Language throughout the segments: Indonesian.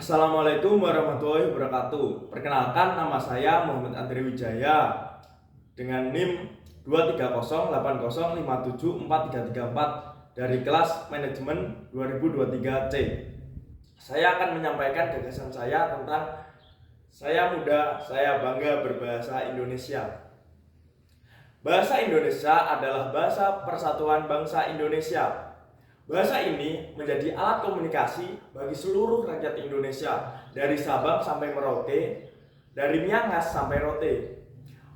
Assalamualaikum warahmatullahi wabarakatuh. Perkenalkan, nama saya Muhammad Andri Wijaya dengan NIM 23080574334 dari kelas manajemen 2023C. Saya akan menyampaikan gagasan saya tentang saya muda, saya bangga berbahasa Indonesia. Bahasa Indonesia adalah bahasa persatuan bangsa Indonesia. Bahasa ini menjadi alat komunikasi bagi seluruh rakyat Indonesia, dari Sabang sampai Merauke, dari Miangas sampai Rote.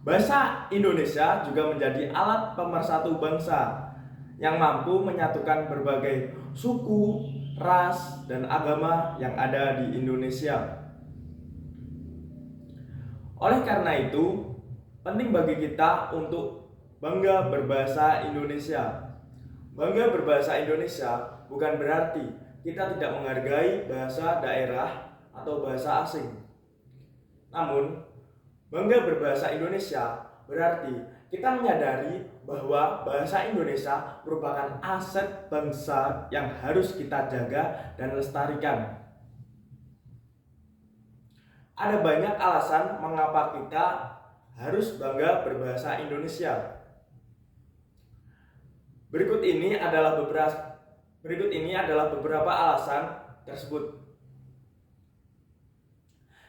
Bahasa Indonesia juga menjadi alat pemersatu bangsa yang mampu menyatukan berbagai suku, ras, dan agama yang ada di Indonesia. Oleh karena itu, penting bagi kita untuk bangga berbahasa Indonesia. Bangga berbahasa Indonesia bukan berarti kita tidak menghargai bahasa daerah atau bahasa asing. Namun, bangga berbahasa Indonesia berarti kita menyadari bahwa bahasa Indonesia merupakan aset bangsa yang harus kita jaga dan lestarikan. Ada banyak alasan mengapa kita harus bangga berbahasa Indonesia. Berikut ini adalah beberapa alasan tersebut.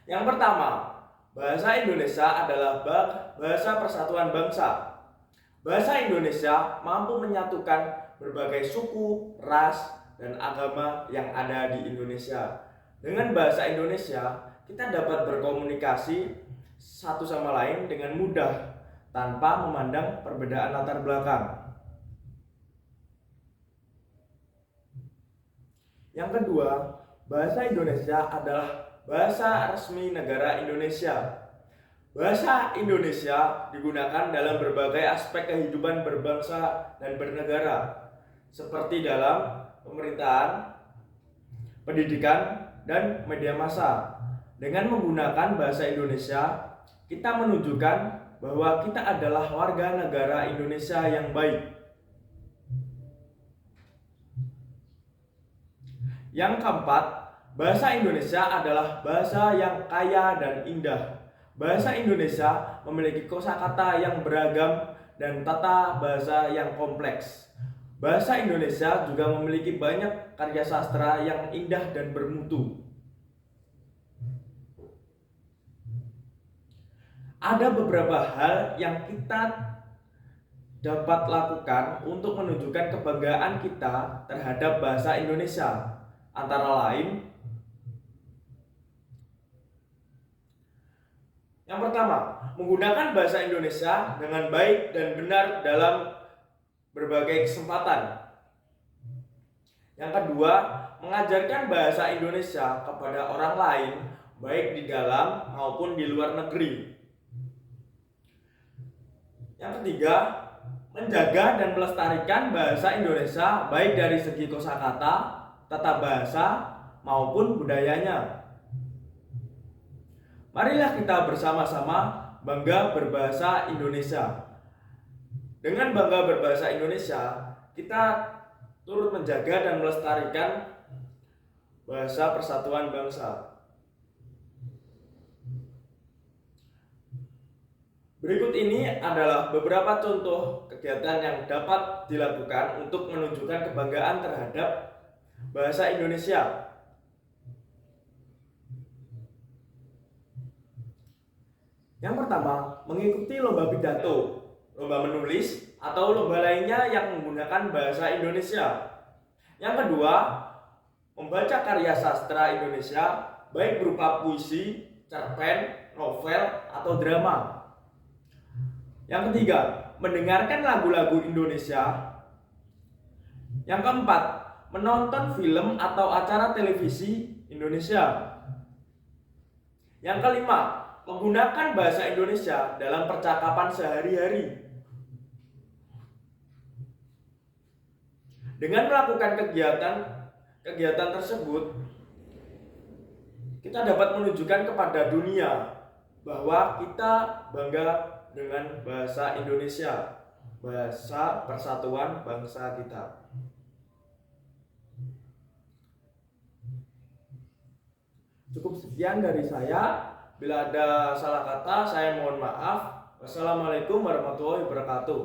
Yang pertama, bahasa Indonesia adalah bahasa persatuan bangsa. Bahasa Indonesia mampu menyatukan berbagai suku, ras, dan agama yang ada di Indonesia. Dengan bahasa Indonesia, kita dapat berkomunikasi satu sama lain dengan mudah tanpa memandang perbedaan latar belakang. Yang kedua, bahasa Indonesia adalah bahasa resmi negara Indonesia. Bahasa Indonesia digunakan dalam berbagai aspek kehidupan berbangsa dan bernegara, seperti dalam pemerintahan, pendidikan, dan media massa. Dengan menggunakan bahasa Indonesia, kita menunjukkan bahwa kita adalah warga negara Indonesia yang baik. Yang keempat, bahasa Indonesia adalah bahasa yang kaya dan indah. Bahasa Indonesia memiliki kosakata yang beragam dan tata bahasa yang kompleks. Bahasa Indonesia juga memiliki banyak karya sastra yang indah dan bermutu. Ada beberapa hal yang kita dapat lakukan untuk menunjukkan kebanggaan kita terhadap bahasa Indonesia. Antara lain, yang pertama, menggunakan bahasa Indonesia dengan baik dan benar dalam berbagai kesempatan. Yang kedua, mengajarkan bahasa Indonesia kepada orang lain, baik di dalam maupun di luar negeri. Yang ketiga, menjaga dan melestarikan bahasa Indonesia baik dari segi kosakata, tata bahasa, maupun budayanya. Marilah kita bersama-sama bangga berbahasa Indonesia. Dengan bangga berbahasa Indonesia, kita turut menjaga dan melestarikan bahasa persatuan bangsa. Berikut ini adalah beberapa contoh kegiatan yang dapat dilakukan untuk menunjukkan kebanggaan terhadap bahasa Indonesia. Yang pertama, mengikuti lomba pidato, lomba menulis, atau lomba lainnya yang menggunakan bahasa Indonesia. Yang kedua, membaca karya sastra Indonesia, baik berupa puisi, cerpen, novel, atau drama. Yang ketiga, mendengarkan lagu-lagu Indonesia. Yang keempat, menonton film atau acara televisi Indonesia. Yang kelima, menggunakan bahasa Indonesia dalam percakapan sehari-hari. Dengan melakukan kegiatan tersebut, kita dapat menunjukkan kepada dunia bahwa kita bangga dengan bahasa Indonesia, bahasa persatuan bangsa kita. Cukup sekian dari saya. Bila ada salah kata, saya mohon maaf. Wassalamualaikum warahmatullahi wabarakatuh.